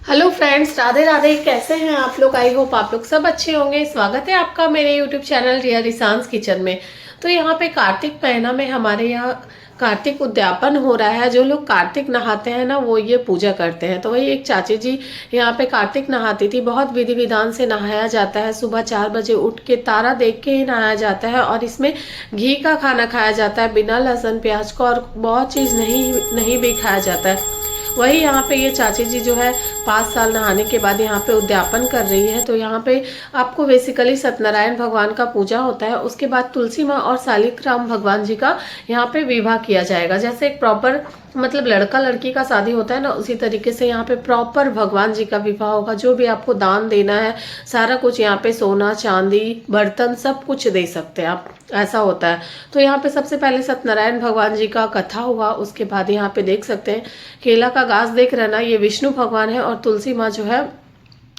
Hello friends, Radhe Radhe. कैसे हैं आप लोग? आई होप आप लोग सब अच्छे होंगे। स्वागत है आपका मेरे यूट्यूब चैनल रिया रिसांस किचन में। तो यहाँ पे कार्तिक महीना में हमारे यहाँ कार्तिक उद्यापन हो रहा है। जो लोग कार्तिक नहाते हैं ना, वो ये पूजा करते हैं। तो वही एक चाची जी यहाँ पे कार्तिक नहाती थी। बहुत विधि विधान से नहाया जाता है। सुबह 4 बजे उठ के तारा देख के ही नहाया जाता है और इसमें घी का खाना खाया जाता है, बिना लहसुन प्याज का, और बहुत चीज़ नहीं नहीं भी खाया जाता है। वही यहाँ पे ये चाची जी जो है 5 साल नहाने के बाद यहाँ पे उद्यापन कर रही है। तो यहाँ पे आपको बेसिकली सत्यनारायण भगवान का पूजा होता है, उसके बाद तुलसी माँ और शालिग्राम भगवान जी का यहाँ पे विवाह किया जाएगा। जैसे एक प्रॉपर मतलब लड़का लड़की का शादी होता है ना, उसी तरीके से यहाँ पे प्रॉपर भगवान जी का विवाह होगा। जो भी आपको दान देना है, सारा कुछ यहाँ पे सोना चांदी बर्तन सब कुछ दे सकते हैं आप, ऐसा होता है। तो यहाँ पे सबसे पहले सत्यनारायण भगवान जी का कथा हुआ, उसके बाद यहाँ पे देख सकते हैं केला का गाछ देख रहे हैं ना, ये विष्णु भगवान है। और तुलसी माँ जो है,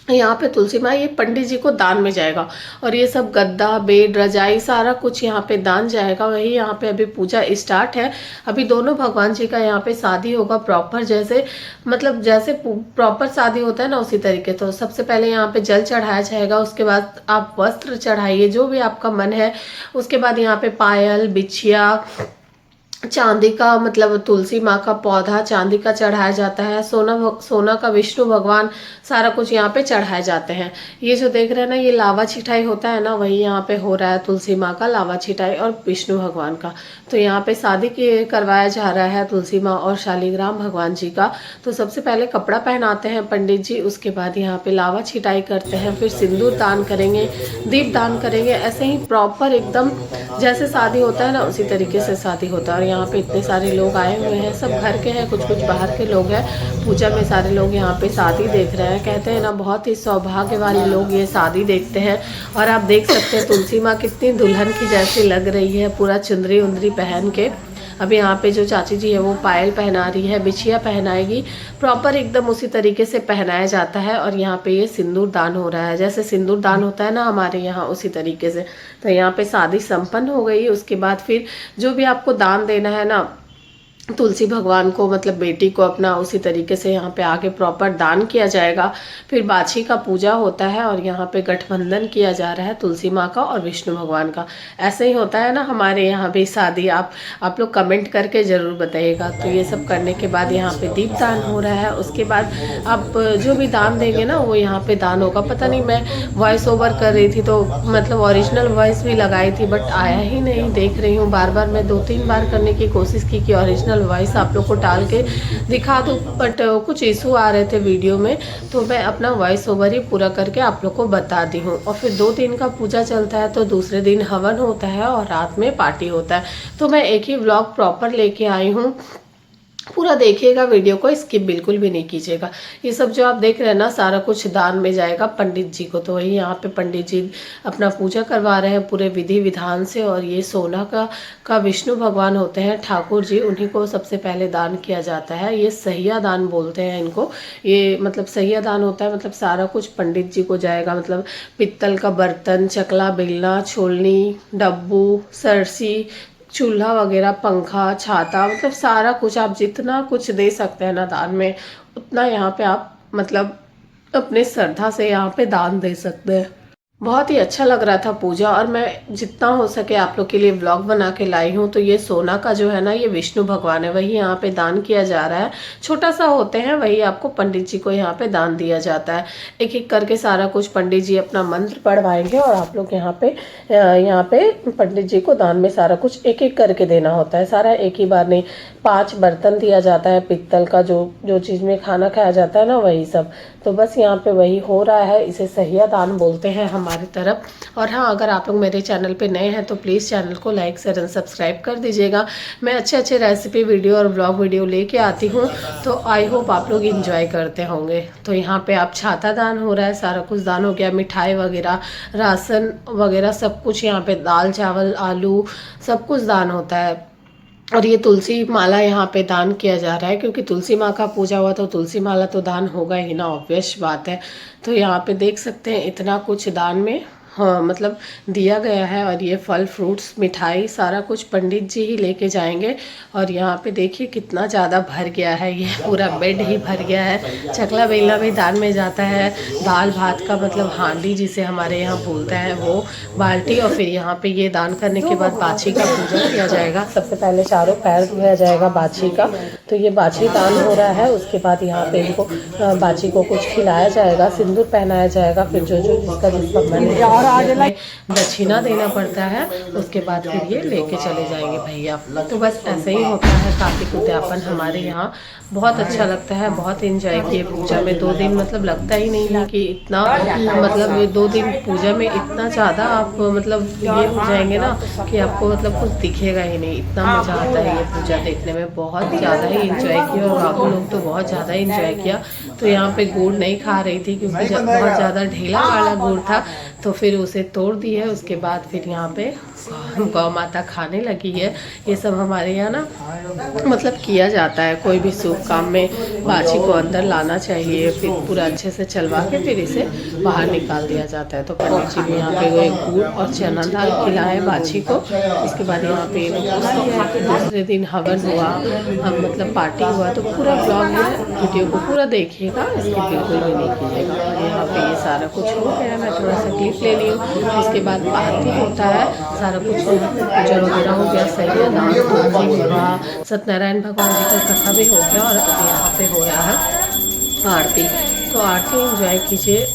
यहाँ पे तुलसी माँ ये पंडित जी को दान में जाएगा। और ये सब गद्दा बेड रजाई सारा कुछ यहाँ पे दान जाएगा। वही यहाँ पे अभी पूजा स्टार्ट है। अभी दोनों भगवान जी का यहाँ पे शादी होगा प्रॉपर, जैसे मतलब जैसे प्रॉपर शादी होता है ना, उसी तरीके। तो सबसे पहले यहाँ पे जल चढ़ाया जाएगा, उसके बाद आप वस्त्र चढ़ाइए जो भी आपका मन है। उसके बाद यहाँ पे पायल बिछिया चांदी का, मतलब तुलसी माँ का पौधा चांदी का चढ़ाया जाता है। सोना का विष्णु भगवान, सारा कुछ यहाँ पे चढ़ाए जाते हैं। ये जो देख रहे हैं ना, ये लावा छिटाई होता है ना, वही यहाँ पे हो रहा है तुलसी माँ का लावा छिटाई और विष्णु भगवान का। तो यहाँ पे शादी करवाया जा रहा है तुलसी माँ और शालिग्राम भगवान जी का। तो सबसे पहले कपड़ा पहनाते हैं पंडित जी, उसके बाद यहाँ पे लावा छिटाई करते हैं, फिर सिंदूर दान करेंगे, दीप दान करेंगे। ऐसे ही प्रॉपर एकदम जैसे शादी होता है ना, उसी तरीके से शादी होता है। और यहाँ पे इतने सारे लोग आए हुए हैं, सब घर के हैं, कुछ कुछ बाहर के लोग हैं। पूजा में सारे लोग यहाँ पे शादी देख रहे हैं। कहते हैं ना, बहुत ही सौभाग्य वाले लोग ये शादी देखते हैं। और आप देख सकते हैं तुलसी माँ कितनी दुल्हन की जैसी लग रही है, पूरा चुंदरी उंदरी पहन के। अब यहाँ पे जो चाची जी है वो पायल पहना रही है, बिछिया पहनाएगी, प्रॉपर एकदम उसी तरीके से पहनाया जाता है। और यहाँ पे ये सिंदूर दान हो रहा है, जैसे सिंदूर दान होता है ना हमारे यहाँ, उसी तरीके से। तो यहाँ पे शादी संपन्न हो गई। उसके बाद फिर जो भी आपको दान देना है ना तुलसी भगवान को, मतलब बेटी को अपना, उसी तरीके से यहाँ पे आके प्रॉपर दान किया जाएगा। फिर बाछी का पूजा होता है और यहाँ पे गठबंधन किया जा रहा है तुलसी माँ का और विष्णु भगवान का। ऐसे ही होता है ना हमारे यहाँ भी शादी। आप लोग कमेंट करके ज़रूर बताइएगा। तो ये सब करने के बाद यहाँ पे दीप दान हो रहा है। उसके बाद आप जो भी दान देंगे ना, वो यहाँ पे दान होगा। पता नहीं, मैं वॉइस ओवर कर रही थी तो मतलब ओरिजिनल वॉइस भी लगाई थी, बट आया ही नहीं। देख रही हूँ बार बार, मैं 2-3 बार करने की कोशिश की कि ओरिजिनल वॉइस आप लोग को डाल के दिखा दूँ, बट कुछ इशू आ रहे थे वीडियो में। तो मैं अपना वॉइस ओवर ही पूरा करके आप लोग को बता दी हूँ। और फिर 2 दिन का पूजा चलता है, तो दूसरे दिन हवन होता है और रात में पार्टी होता है। तो मैं एक ही व्लॉग प्रॉपर लेके आई हूँ, पूरा देखिएगा वीडियो को, स्किप बिल्कुल भी नहीं कीजिएगा। ये सब जो आप देख रहे हैं ना, सारा कुछ दान में जाएगा पंडित जी को। तो वही यहाँ पे पंडित जी अपना पूजा करवा रहे हैं पूरे विधि विधान से। और ये सोना का विष्णु भगवान होते हैं ठाकुर जी, उन्हीं को सबसे पहले दान किया जाता है। ये सहिया दान बोलते हैं इनको। ये मतलब सहिया दान होता है, मतलब सारा कुछ पंडित जी को जाएगा। मतलब पित्तल का बर्तन, चकला बेलना, छोलनी, डब्बू, सरसी, चूल्हा वगैरह, पंखा, छाता, मतलब सारा कुछ आप जितना कुछ दे सकते हैं ना दान में, उतना यहाँ पे आप मतलब अपने श्रद्धा से यहाँ पे दान दे सकते हैं। बहुत ही अच्छा लग रहा था पूजा। और मैं जितना हो सके आप लोग के लिए व्लॉग बना के लाई हूँ। तो ये सोना का जो है ना, ये विष्णु भगवान है, वही यहाँ पे दान किया जा रहा है। छोटा सा होते हैं, वही आपको पंडित जी को यहाँ पे दान दिया जाता है। एक एक करके सारा कुछ पंडित जी अपना मंत्र पढ़वाएंगे और आप लोग यहाँ पे पंडित जी को दान में सारा कुछ एक एक करके देना होता है। सारा एक ही बार नहीं। 5 बर्तन दिया जाता है पित्तल का, जो चीज़ में खाना खाया जाता है ना, वही सब। तो बस यहाँ पे वही हो रहा है। इसे सहिया दान बोलते हैं हमारी तरफ। और हाँ, अगर आप लोग मेरे चैनल पे नए हैं तो प्लीज़ चैनल को लाइक शेयर एंड सब्सक्राइब कर दीजिएगा। मैं अच्छे अच्छे रेसिपी वीडियो और ब्लॉग वीडियो लेके आती हूँ, तो आई होप आप लोग इंजॉय करते होंगे। तो यहाँ पे आप छाता दान हो रहा है, सारा कुछ दान हो गया, मिठाई वगैरह, राशन वगैरह सब कुछ यहाँ पे, दाल चावल आलू सब कुछ दान होता है। और ये तुलसी माला यहाँ पे दान किया जा रहा है, क्योंकि तुलसी माँ का पूजा हुआ तो तुलसी माला तो दान होगा ही ना, ऑब्वियस बात है। तो यहाँ पे देख सकते हैं इतना कुछ दान में हाँ मतलब दिया गया है। और ये फल फ्रूट्स मिठाई सारा कुछ पंडित जी ही लेके जाएंगे। और यहाँ पे देखिए कितना ज़्यादा भर गया है, ये पूरा बेड ही भर गया है। चकला बेला भी दान में जाता है। दाल भात का मतलब हांडी जिसे हमारे यहाँ बोलते हैं वो, बाल्टी। और फिर यहाँ पे ये दान करने के बाद बाछी का पूजा किया जाएगा। सबसे पहले चारों पैर धोया जाएगा बाछी का। तो ये बाछी दान हो रहा है। उसके बाद यहाँ पे इनको बाछी को कुछ खिलाया जाएगा, सिंदूर पहनाया जाएगा। फिर जो जिसका मन दक्षिणा देना पड़ता है। उसके बाद फिर ये लेके चले जाएंगे भैया। तो बस ऐसे ही होता है कार्तिक उद्यापन हमारे यहाँ। बहुत अच्छा लगता है, बहुत एंजॉय किए पूजा में। 2 दिन मतलब लगता ही नहीं है कि इतना, मतलब 2 दिन पूजा में इतना ज़्यादा आप मतलब ये हो जाएंगे ना कि आपको मतलब कुछ दिखेगा ही नहीं। इतना मज़ा आता है ये पूजा देखने में। बहुत ज़्यादा ही एंजॉय किया और बाबू लोग तो बहुत ज़्यादा एंजॉय किया। तो यहाँ पे गुड़ नहीं खा रही थी क्योंकि बहुत ज़्यादा ढीला वाला गुड़ था, तो फिर उसे तोड़ दी है। उसके बाद फिर यहाँ पे गौ माता खाने लगी है। ये सब हमारे यहाँ ना मतलब किया जाता है। कोई भी शुभ काम में बाछी को अंदर लाना चाहिए, फिर पूरा अच्छे से चलवा के फिर इसे बाहर निकाल दिया जाता है। तो पंडित जी ने यहाँ पे वो एक गुड़ और चना दाल खिलाया बाछी को। इसके बाद यहाँ पे दूसरे दिन हवन हुआ, हम मतलब पार्टी हुआ। तो पूरा ब्लॉग है, वीडियो को पूरा देखिएगा, इसकी बिल्कुल भी नहीं कीजिएगा। और यहाँ पे ये सारा कुछ हो गया, मैं थोड़ा सा क्लिप ले ली हूँ। उसके बाद आरती होता है, सारा कुछ पूजा वगैरह हो गया, सही है। दान तुलसी विवाह, सत्यनारायण भगवान जी का कथा भी हो गया। और अभी यहाँ पे हो रहा है आरती। तो आरती एंजॉय कीजिए।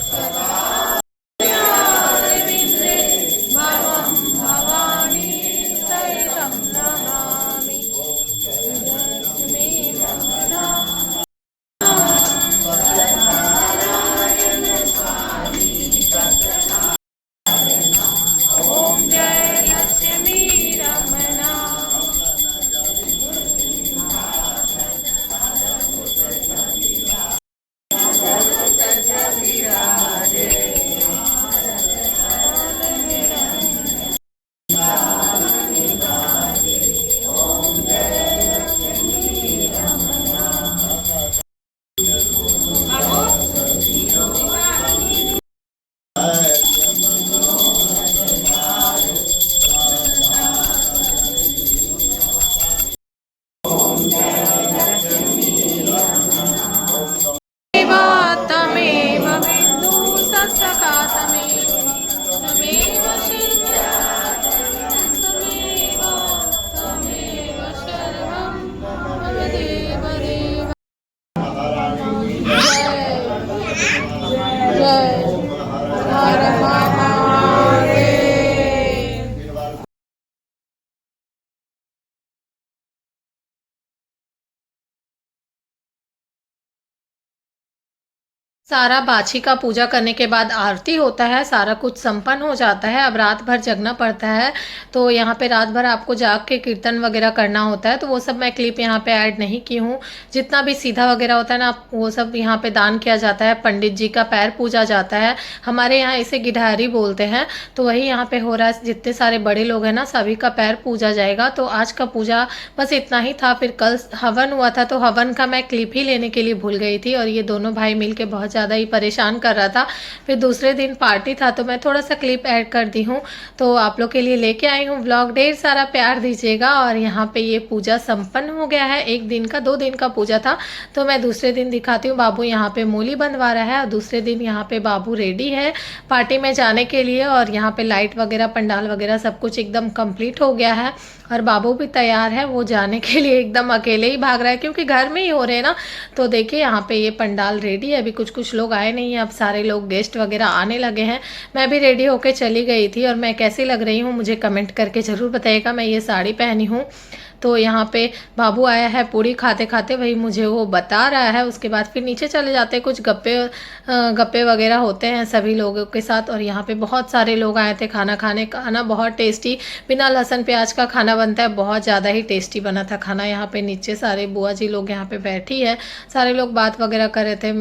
सारा बाछी का पूजा करने के बाद आरती होता है, सारा कुछ संपन्न हो जाता है। अब रात भर जगना पड़ता है। तो यहाँ पे रात भर आपको जाग के कीर्तन वगैरह करना होता है। तो वो सब मैं क्लिप यहाँ पे ऐड नहीं की हूँ। जितना भी सीधा वगैरह होता है ना, वो सब यहाँ पे दान किया जाता है। पंडित जी का पैर पूजा जाता है, हमारे यहाँ इसे गिढ़ारी बोलते हैं। तो वही यहाँ पे हो रहा है, जितने सारे बड़े लोग हैं ना सभी का पैर पूजा जाएगा। तो आज का पूजा बस इतना ही था। फिर कल हवन हुआ था, तो हवन का मैं क्लिप ही लेने के लिए भूल गई थी। और ये दोनों भाई मिल के बहुत ज़्यादा ही परेशान कर रहा था। फिर दूसरे दिन पार्टी था, तो मैं थोड़ा सा क्लिप ऐड कर दी हूँ। तो आप लोग के लिए लेके आई हूँ व्लॉग। ढेर सारा प्यार दीजिएगा। और यहाँ पे ये पूजा संपन्न हो गया है। 1 दिन का 2 दिन का पूजा था, तो मैं दूसरे दिन दिखाती हूँ। बाबू यहाँ पे मूली बनवा रहा है और दूसरे दिन यहाँ पे बाबू रेडी है पार्टी में जाने के लिए। और यहाँ पे लाइट वगैरह, पंडाल वगैरह सब कुछ एकदम कंप्लीट हो गया है। और बाबू भी तैयार है, वो जाने के लिए एकदम अकेले ही भाग रहा है क्योंकि घर में ही हो रहे हैं ना। तो देखिए यहाँ पे ये पंडाल रेडी है। अभी कुछ कुछ लोग आए नहीं हैं, अब सारे लोग गेस्ट वगैरह आने लगे हैं। मैं भी रेडी होके चली गई थी। और मैं कैसी लग रही हूँ मुझे कमेंट करके ज़रूर बताइएगा। मैं ये साड़ी पहनी हूँ। तो यहाँ पे बाबू आया है पूड़ी खाते खाते, वही मुझे वो बता रहा है। उसके बाद फिर नीचे चले जाते हैं, कुछ गप्पे वगैरह होते हैं सभी लोगों के साथ। और यहाँ पे बहुत सारे लोग आए थे खाना खाने। खाना बहुत टेस्टी, बिना लहसुन प्याज का खाना बनता है, बहुत ज़्यादा ही टेस्टी बना था खाना। यहाँ पे नीचे सारे बुआ जी लोग यहाँ पे बैठी है, सारे लोग बात वगैरह कर रहे थे।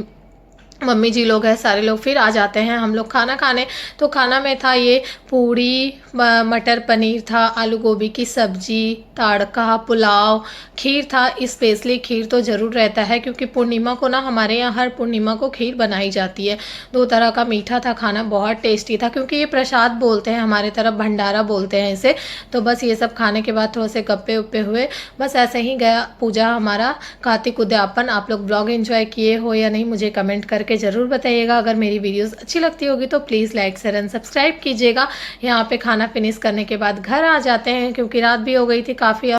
मम्मी जी लोग हैं सारे लोग, फिर आ जाते हैं हम लोग खाना खाने। तो खाना में था ये पूड़ी, मटर पनीर था, आलू गोभी की सब्जी, तड़का, पुलाव, खीर था। स्पेशली खीर तो ज़रूर रहता है क्योंकि पूर्णिमा को ना हमारे यहाँ हर पूर्णिमा को खीर बनाई जाती है। 2 तरह का मीठा था, खाना बहुत टेस्टी था क्योंकि ये प्रसाद बोलते हैं, हमारे तरफ भंडारा बोलते हैं इसे। तो बस ये सब खाने के बाद थोड़े से गप्पे उप्पे हुए, बस ऐसे ही गया पूजा हमारा कार्तिक उद्यापन। आप लोग ब्लॉग एंजॉय किए हो या नहीं मुझे कमेंट करके ज़रूर बताइएगा। अगर मेरी वीडियोस अच्छी लगती होगी तो please like share and subscribe कीजिएगा। यहाँ पे खाना फिनिश करने के बाद घर आ जाते हैं क्योंकि रात भी हो गई थी काफ़ी।